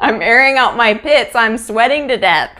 I'm airing out my pits. I'm sweating to death.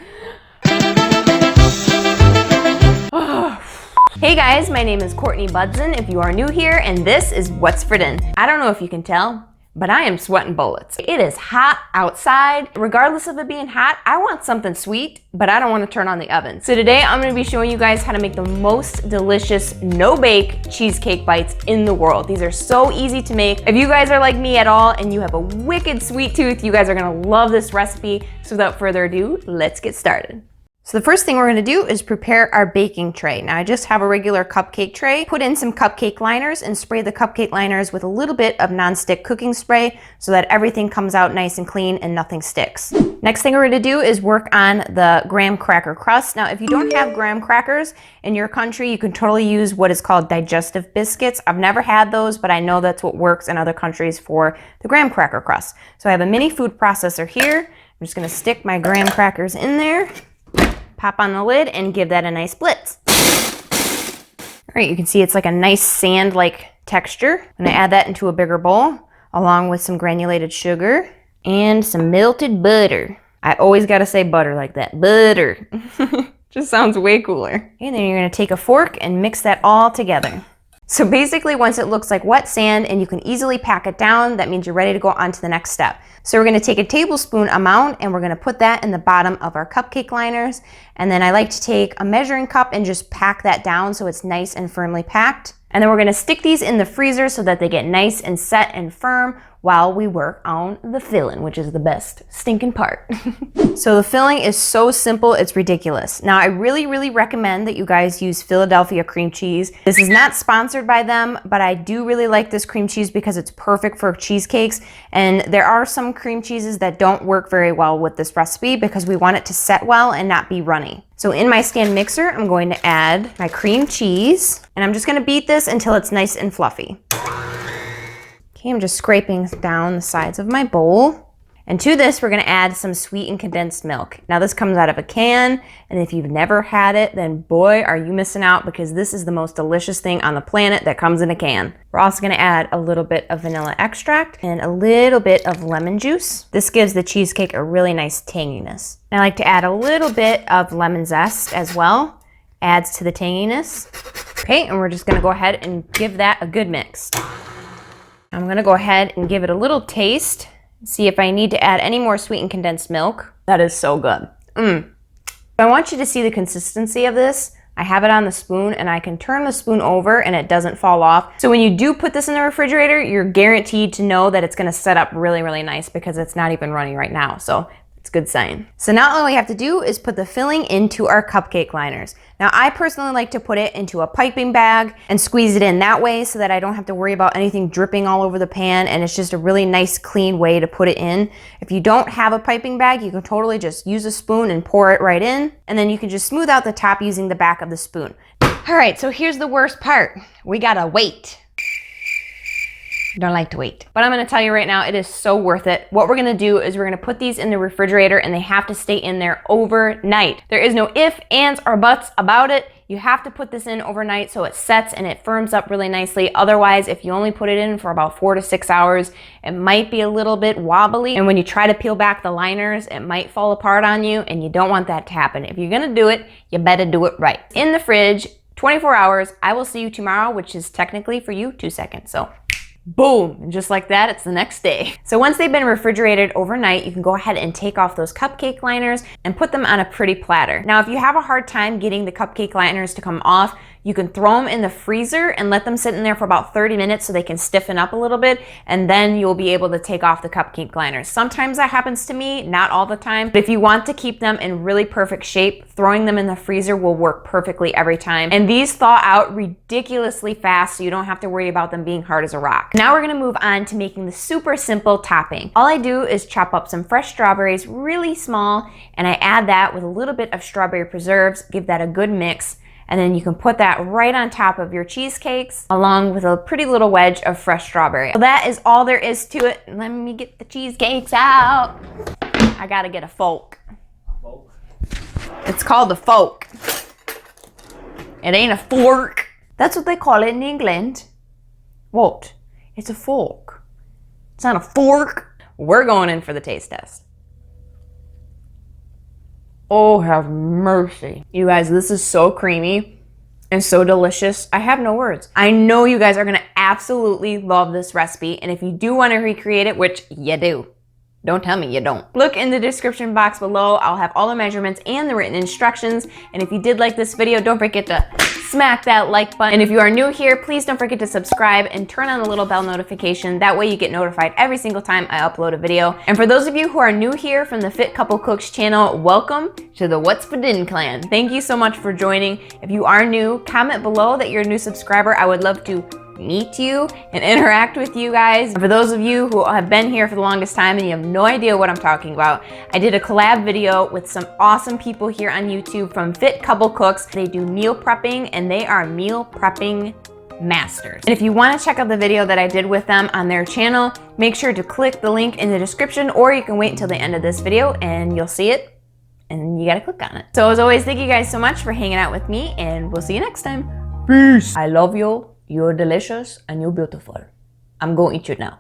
Hey guys, my name is Courtney Budson if you are new here, and this is What's for Din. I don't know if you can tell, but I am sweating bullets. It is hot outside. Regardless of it being hot, I want something sweet, but I don't want to turn on the oven. So today I'm going to be showing you guys how to make the most delicious no-bake cheesecake bites in the world. These are so easy to make. If you guys are like me at all and you have a wicked sweet tooth, you guys are going to love this recipe. So without further ado, let's get started. So the first thing we're gonna do is prepare our baking tray. Now I just have a regular cupcake tray. Put in some cupcake liners and spray the cupcake liners with a little bit of nonstick cooking spray so that everything comes out nice and clean and nothing sticks. Next thing we're gonna do is work on the graham cracker crust. Now if you don't have graham crackers in your country, you can totally use what is called digestive biscuits. I've never had those, but I know that's what works in other countries for the graham cracker crust. So I have a mini food processor here. I'm just gonna stick my graham crackers in there. Pop on the lid and give that a nice blitz. All right, you can see it's like a nice sand-like texture. I'm gonna add that into a bigger bowl along with some granulated sugar and some melted butter. I always gotta say butter like that, butter. Just sounds way cooler. Okay, and then you're gonna take a fork and mix that all together. So basically, once it looks like wet sand and you can easily pack it down, that means you're ready to go on to the next step. So we're gonna take a tablespoon amount and we're gonna put that in the bottom of our cupcake liners. And then I like to take a measuring cup and just pack that down so it's nice and firmly packed. And then we're gonna stick these in the freezer so that they get nice and set and firm while we work on the filling, which is the best stinking part. So the filling is so simple, it's ridiculous. Now I really recommend that you guys use Philadelphia cream cheese. This is not sponsored by them, but I do really like this cream cheese because it's perfect for cheesecakes. And there are some cream cheeses that don't work very well with this recipe because we want it to set well and not be runny. So in my stand mixer, I'm going to add my cream cheese, and I'm just gonna beat this until it's nice and fluffy. Okay, I'm just scraping down the sides of my bowl. And to this, we're gonna add some sweetened condensed milk. Now this comes out of a can, and if you've never had it, then boy, are you missing out because this is the most delicious thing on the planet that comes in a can. We're also gonna add a little bit of vanilla extract and a little bit of lemon juice. This gives the cheesecake a really nice tanginess. And I like to add a little bit of lemon zest as well. Adds to the tanginess. Okay, and we're just gonna go ahead and give that a good mix. I'm gonna go ahead and give it a little taste. See if I need to add any more sweetened condensed milk. That is so good. I want you to see the consistency of this. I have it on the spoon and I can turn the spoon over and it doesn't fall off. So when you do put this in the refrigerator, you're guaranteed to know that it's gonna set up really nice because it's not even running right now. So it's a good sign. So now all we have to do is put the filling into our cupcake liners. Now I personally like to put it into a piping bag and squeeze it in that way so that I don't have to worry about anything dripping all over the pan, and it's just a really nice clean way to put it in. If you don't have a piping bag, you can totally just use a spoon and pour it right in, and then you can just smooth out the top using the back of the spoon. All right, so here's the worst part. We gotta wait. Don't like to wait. But I'm gonna tell you right now, it is so worth it. What we're gonna do is we're gonna put these in the refrigerator and they have to stay in there overnight. There is no ifs, ands, or buts about it. You have to put this in overnight so it sets and it firms up really nicely. Otherwise, if you only put it in for about 4 to 6 hours, it might be a little bit wobbly. And when you try to peel back the liners, it might fall apart on you, and you don't want that to happen. If you're gonna do it, you better do it right. In the fridge, 24 hours. I will see you tomorrow, which is technically for you 2 seconds. So boom, and just like that, it's the next day. So once they've been refrigerated overnight, you can go ahead and take off those cupcake liners and put them on a pretty platter. Now, if you have a hard time getting the cupcake liners to come off, you can throw them in the freezer and let them sit in there for about 30 minutes so they can stiffen up a little bit, and then you'll be able to take off the cupcake liners. Sometimes that happens to me, not all the time, but if you want to keep them in really perfect shape, throwing them in the freezer will work perfectly every time. And these thaw out ridiculously fast, so you don't have to worry about them being hard as a rock. Now we're gonna move on to making the super simple topping. All I do is chop up some fresh strawberries really small, and I add that with a little bit of strawberry preserves, give that a good mix. And then you can put that right on top of your cheesecakes along with a pretty little wedge of fresh strawberry. So that is all there is to it. Let me get the cheesecakes out. I gotta get a fork. It's called a fork. It ain't a fork. That's what they call it in England. What? It's a fork. It's not a fork. We're going in for the taste test. Oh, have mercy. You guys, this is so creamy and so delicious. I have no words. I know you guys are gonna absolutely love this recipe, and if you do wanna recreate it, which you do, don't tell me you don't. Look in the description box below. I'll have all the measurements and the written instructions. And if you did like this video, don't forget to smack that like button. And if you are new here, please don't forget to subscribe and turn on the little bell notification. That way you get notified every single time I upload a video. And for those of you who are new here from the Fit Couple Cooks channel, welcome to the What's for Din clan. Thank you so much for joining. If you are new, comment below that you're a new subscriber. I would love to meet you and interact with you guys. For those of you who have been here for the longest time and you have no idea what I'm talking about, I did a collab video with some awesome people here on YouTube from Fit Couple Cooks. They do meal prepping and they are meal prepping masters. And if you want to check out the video that I did with them on their channel, make sure to click the link in the description, or you can wait until the end of this video and you'll see it and you gotta click on it. So as always, thank you guys so much for hanging out with me, and we'll see you next time. Peace. I love you. You're delicious and you're beautiful. I'm going to eat you now.